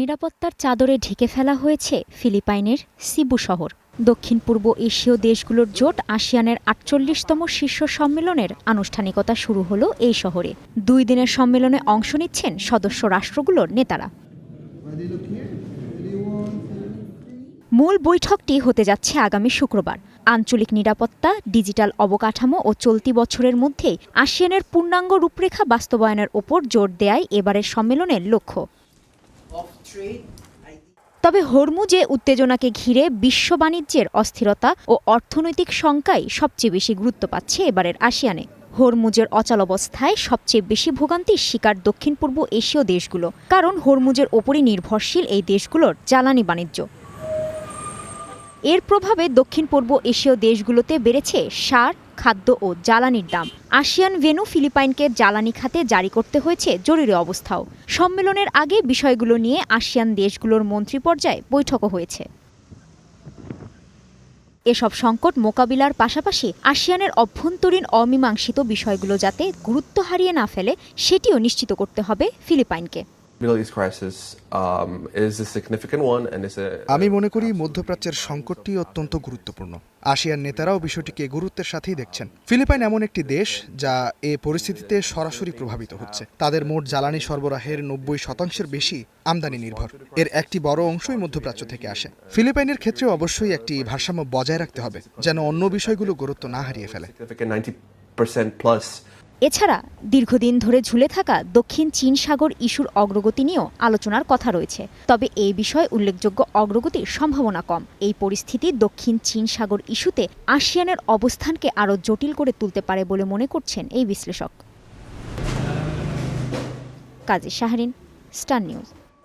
নিরাপত্তার চাদরে ঢেকে ফেলা হয়েছে ফিলিপাইনের সিবু শহর। দক্ষিণ পূর্ব এশীয় দেশগুলোর জোট আসিয়ানের ৪৮তম শীর্ষ সম্মেলনের আনুষ্ঠানিকতা শুরু হলো এই শহরে। ২ দিনের সম্মেলনে অংশ নিচ্ছেন সদস্য রাষ্ট্রগুলোর নেতারা। মূল বৈঠকটি হতে যাচ্ছে আগামী শুক্রবার। আঞ্চলিক নিরাপত্তা, ডিজিটাল অবকাঠামো ও চলতি বছরের মধ্যেই আসিয়ানের পূর্ণাঙ্গ রূপরেখা বাস্তবায়নের ওপর জোর দেয়াই এবারের সম্মেলনের লক্ষ্য। তবে হরমুজে উত্তেজনাকে ঘিরে বিশ্ব বাণিজ্যের অস্থিরতা ও অর্থনৈতিক শঙ্কাই সবচেয়ে বেশি গুরুত্ব পাচ্ছে এবারের আসিয়ানে। হরমুজের অচলাবস্থায় সবচেয়ে বেশি ভোগান্তির শিকার দক্ষিণ পূর্ব এশীয় দেশগুলো, কারণ হরমুজের ওপরই নির্ভরশীল এই দেশগুলোর জ্বালানি বাণিজ্য। এর প্রভাবে দক্ষিণ পূর্ব এশীয় দেশগুলোতে বেড়েছে সার, খাদ্য ও জ্বালানির দাম। আসিয়ান ভেন্যু ফিলিপাইনকে জ্বালানি খাতে জারি করতে হয়েছে জরুরি অবস্থাও। সম্মেলনের আগে বিষয়গুলো নিয়ে আসিয়ান দেশগুলোর মন্ত্রী পর্যায়ে বৈঠকও হয়েছে। এসব সংকট মোকাবিলার পাশাপাশি আসিয়ানের অভ্যন্তরীণ অমীমাংসিত বিষয়গুলো যাতে গুরুত্ব হারিয়ে না ফেলে সেটিও নিশ্চিত করতে হবে ফিলিপাইনকে। আমি মনে করি মধ্যপ্রাচ্যের সংকটটি অত্যন্ত গুরুত্বপূর্ণ। আসিয়ান নেতারাও বিষয়টিকে গুরুত্বের সাথেই দেখছেন। ফিলিপাইন এমন একটি দেশ যা এ পরিস্থিতিতে সরাসরি প্রভাবিত হচ্ছে। তাদের মোট জ্বালানি সরবরাহের ৯০% বেশি আমদানি নির্ভর। এর একটি বড় অংশই মধ্যপ্রাচ্য থেকে আসে। ফিলিপাইনের ক্ষেত্রে অবশ্যই একটি ভারসাম্য বজায় রাখতে হবে, যেন অন্য বিষয়গুলো গুরুত্ব না হারিয়ে ফেলে। এছাড়া দীর্ঘদিন ধরে ঝুলে থাকা দক্ষিণ চীন সাগর ইস্যুর অগ্রগতি নিয়েও আলোচনার কথা রয়েছে। তবে এই বিষয়ে উল্লেখযোগ্য অগ্রগতির সম্ভাবনা কম। এই পরিস্থিতি দক্ষিণ চীন সাগর ইস্যুতে আসিয়ানের অবস্থানকে আরও জটিল করে তুলতে পারে বলে মনে করছেন এই বিশ্লেষক। কাজী শাহরিন, স্টার নিউজ।